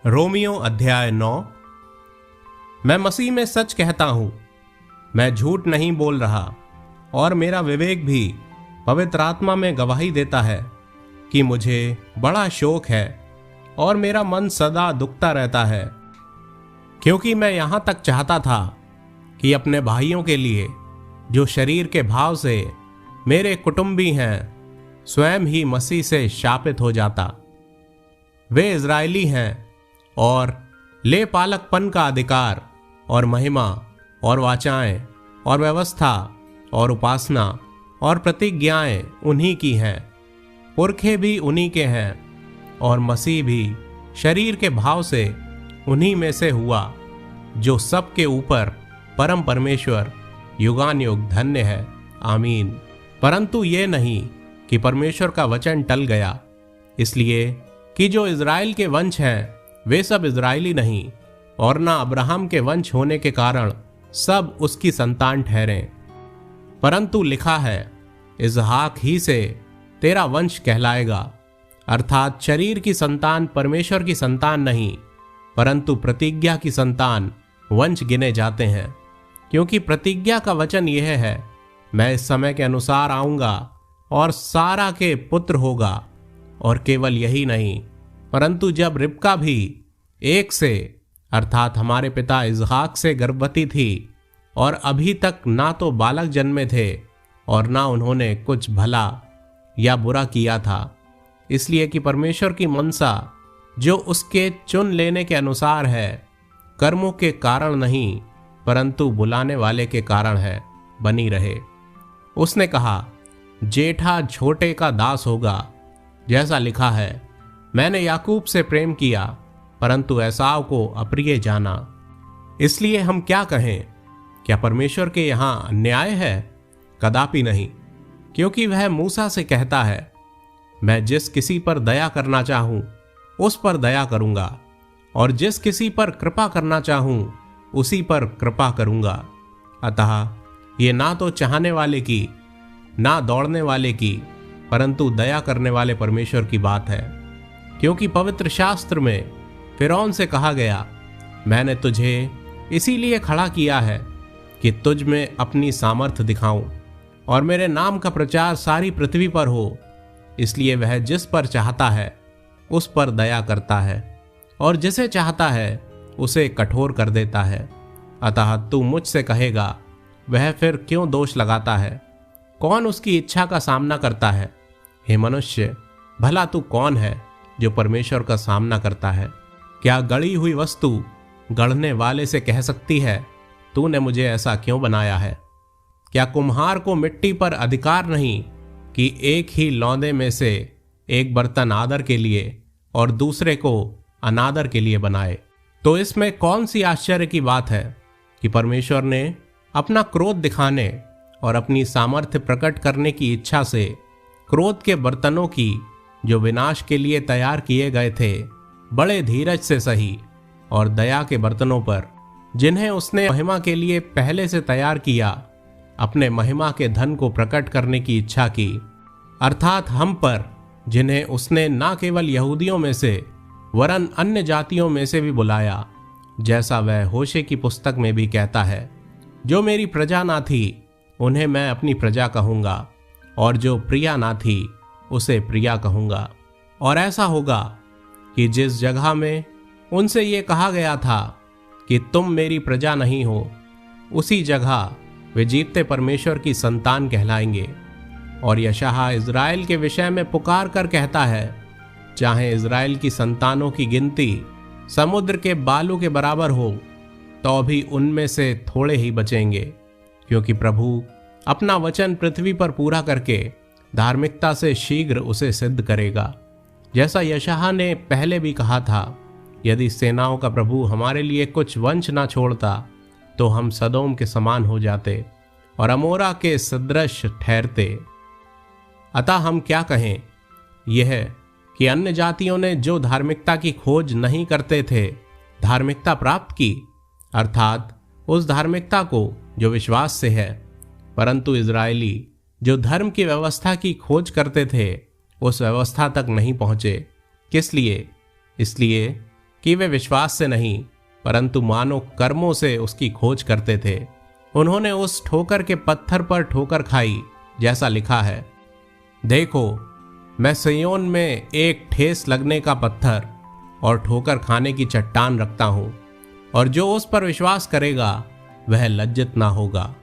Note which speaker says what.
Speaker 1: Romeo अध्याय 9। मैं मसीह में सच कहता हूं, मैं झूठ नहीं बोल रहा, और मेरा विवेक भी पवित्र आत्मा में गवाही देता है कि मुझे बड़ा शोक है और मेरा मन सदा दुखता रहता है, क्योंकि मैं यहां तक चाहता था कि अपने भाइयों के लिए जो शरीर के भाव से मेरे कुटुंबी हैं, स्वयं ही मसीह से शापित हो जाता। वे इज़राइली हैं और ले पालकपन का अधिकार और महिमा और वाचाएं और व्यवस्था और उपासना और प्रतिज्ञाएं उन्हीं की हैं। पुरखे भी उन्हीं के हैं और मसीह भी शरीर के भाव से उन्हीं में से हुआ, जो सबके ऊपर परम परमेश्वर युगानुयुग धन्य है। आमीन। परंतु ये नहीं कि परमेश्वर का वचन टल गया, इसलिए कि जो इज़राइल के वंश हैं वे सब इज़राइली नहीं, और ना अब्राहम के वंश होने के कारण सब उसकी संतान ठहरे। परंतु लिखा है, इसहाक ही से तेरा वंश कहलाएगा। अर्थात शरीर की संतान परमेश्वर की संतान नहीं, परंतु प्रतिज्ञा की संतान वंश गिने जाते हैं। क्योंकि प्रतिज्ञा का वचन यह है, मैं इस समय के अनुसार आऊंगा और सारा के पुत्र होगा। और केवल यही नहीं, परंतु जब रिबका भी एक से अर्थात हमारे पिता इसहाक से गर्भवती थी, और अभी तक ना तो बालक जन्मे थे और ना उन्होंने कुछ भला या बुरा किया था, इसलिए कि परमेश्वर की मनसा जो उसके चुन लेने के अनुसार है, कर्मों के कारण नहीं परंतु बुलाने वाले के कारण है, बनी रहे। उसने कहा, जेठा छोटे का दास होगा, जैसा लिखा है, मैंने याकूब से प्रेम किया परंतु एसाव को अप्रिय जाना। इसलिए हम क्या कहें? क्या परमेश्वर के यहाँ अन्याय है? कदापि नहीं, क्योंकि वह मूसा से कहता है, मैं जिस किसी पर दया करना चाहूं उस पर दया करूंगा, और जिस किसी पर कृपा करना चाहूं उसी पर कृपा करूंगा। अतः ये ना तो चाहने वाले की ना दौड़ने वाले की, परंतु दया करने वाले परमेश्वर की बात है। क्योंकि पवित्र शास्त्र में फिरौन से कहा गया, मैंने तुझे इसीलिए खड़ा किया है कि तुझ में अपनी सामर्थ दिखाऊं और मेरे नाम का प्रचार सारी पृथ्वी पर हो। इसलिए वह जिस पर चाहता है उस पर दया करता है, और जिसे चाहता है उसे कठोर कर देता है। अतः तू मुझसे कहेगा, वह फिर क्यों दोष लगाता है? कौन उसकी इच्छा का सामना करता है? हे मनुष्य, भला तू कौन है जो परमेश्वर का सामना करता है? क्या गढ़ी हुई वस्तु गढ़ने वाले से कह सकती है, तूने मुझे ऐसा क्यों बनाया है? क्या कुम्हार को मिट्टी पर अधिकार नहीं कि एक ही लौंदे में से एक बर्तन आदर के लिए और दूसरे को अनादर के लिए बनाए? तो इसमें कौन सी आश्चर्य की बात है कि परमेश्वर ने अपना क्रोध दिखाने और अपनी सामर्थ्य प्रकट करने की इच्छा से क्रोध के बर्तनों की जो विनाश के लिए तैयार किए गए थे, बड़े धीरज से सही, और दया के बर्तनों पर जिन्हें उसने महिमा के लिए पहले से तैयार किया, अपने महिमा के धन को प्रकट करने की इच्छा की। अर्थात हम पर, जिन्हें उसने ना केवल यहूदियों में से वरन अन्य जातियों में से भी बुलाया, जैसा वह होशे की पुस्तक में भी कहता है, जो मेरी प्रजा ना थी उन्हें मैं अपनी प्रजा कहूँगा, और जो प्रिया ना थी उसे प्रिया कहूँगा। और ऐसा होगा कि जिस जगह में उनसे ये कहा गया था कि तुम मेरी प्रजा नहीं हो, उसी जगह वे जीवते परमेश्वर की संतान कहलाएंगे। और यशायाह इज़राइल के विषय में पुकार कर कहता है, चाहे इज़राइल की संतानों की गिनती समुद्र के बालू के बराबर हो, तो भी उनमें से थोड़े ही बचेंगे। क्योंकि प्रभु अपना वचन पृथ्वी पर पूरा करके धार्मिकता से शीघ्र उसे सिद्ध करेगा। जैसा यशायाह ने पहले भी कहा था, यदि सेनाओं का प्रभु हमारे लिए कुछ वंश ना छोड़ता, तो हम सदोम के समान हो जाते और अमोरा के सदृश ठहरते। अतः हम क्या कहें? यह कि अन्य जातियों ने जो धार्मिकता की खोज नहीं करते थे, धार्मिकता प्राप्त की, अर्थात उस धार्मिकता को जो विश्वास से है। परंतु इज़राइली जो धर्म की व्यवस्था की खोज करते थे, उस व्यवस्था तक नहीं पहुंचे। किस लिए? इसलिए कि वे विश्वास से नहीं परंतु मानो कर्मों से उसकी खोज करते थे। उन्होंने उस ठोकर के पत्थर पर ठोकर खाई, जैसा लिखा है, देखो मैं सिय्योन में एक ठेस लगने का पत्थर और ठोकर खाने की चट्टान रखता हूं, और जो उस पर विश्वास करेगा वह लज्जित ना होगा।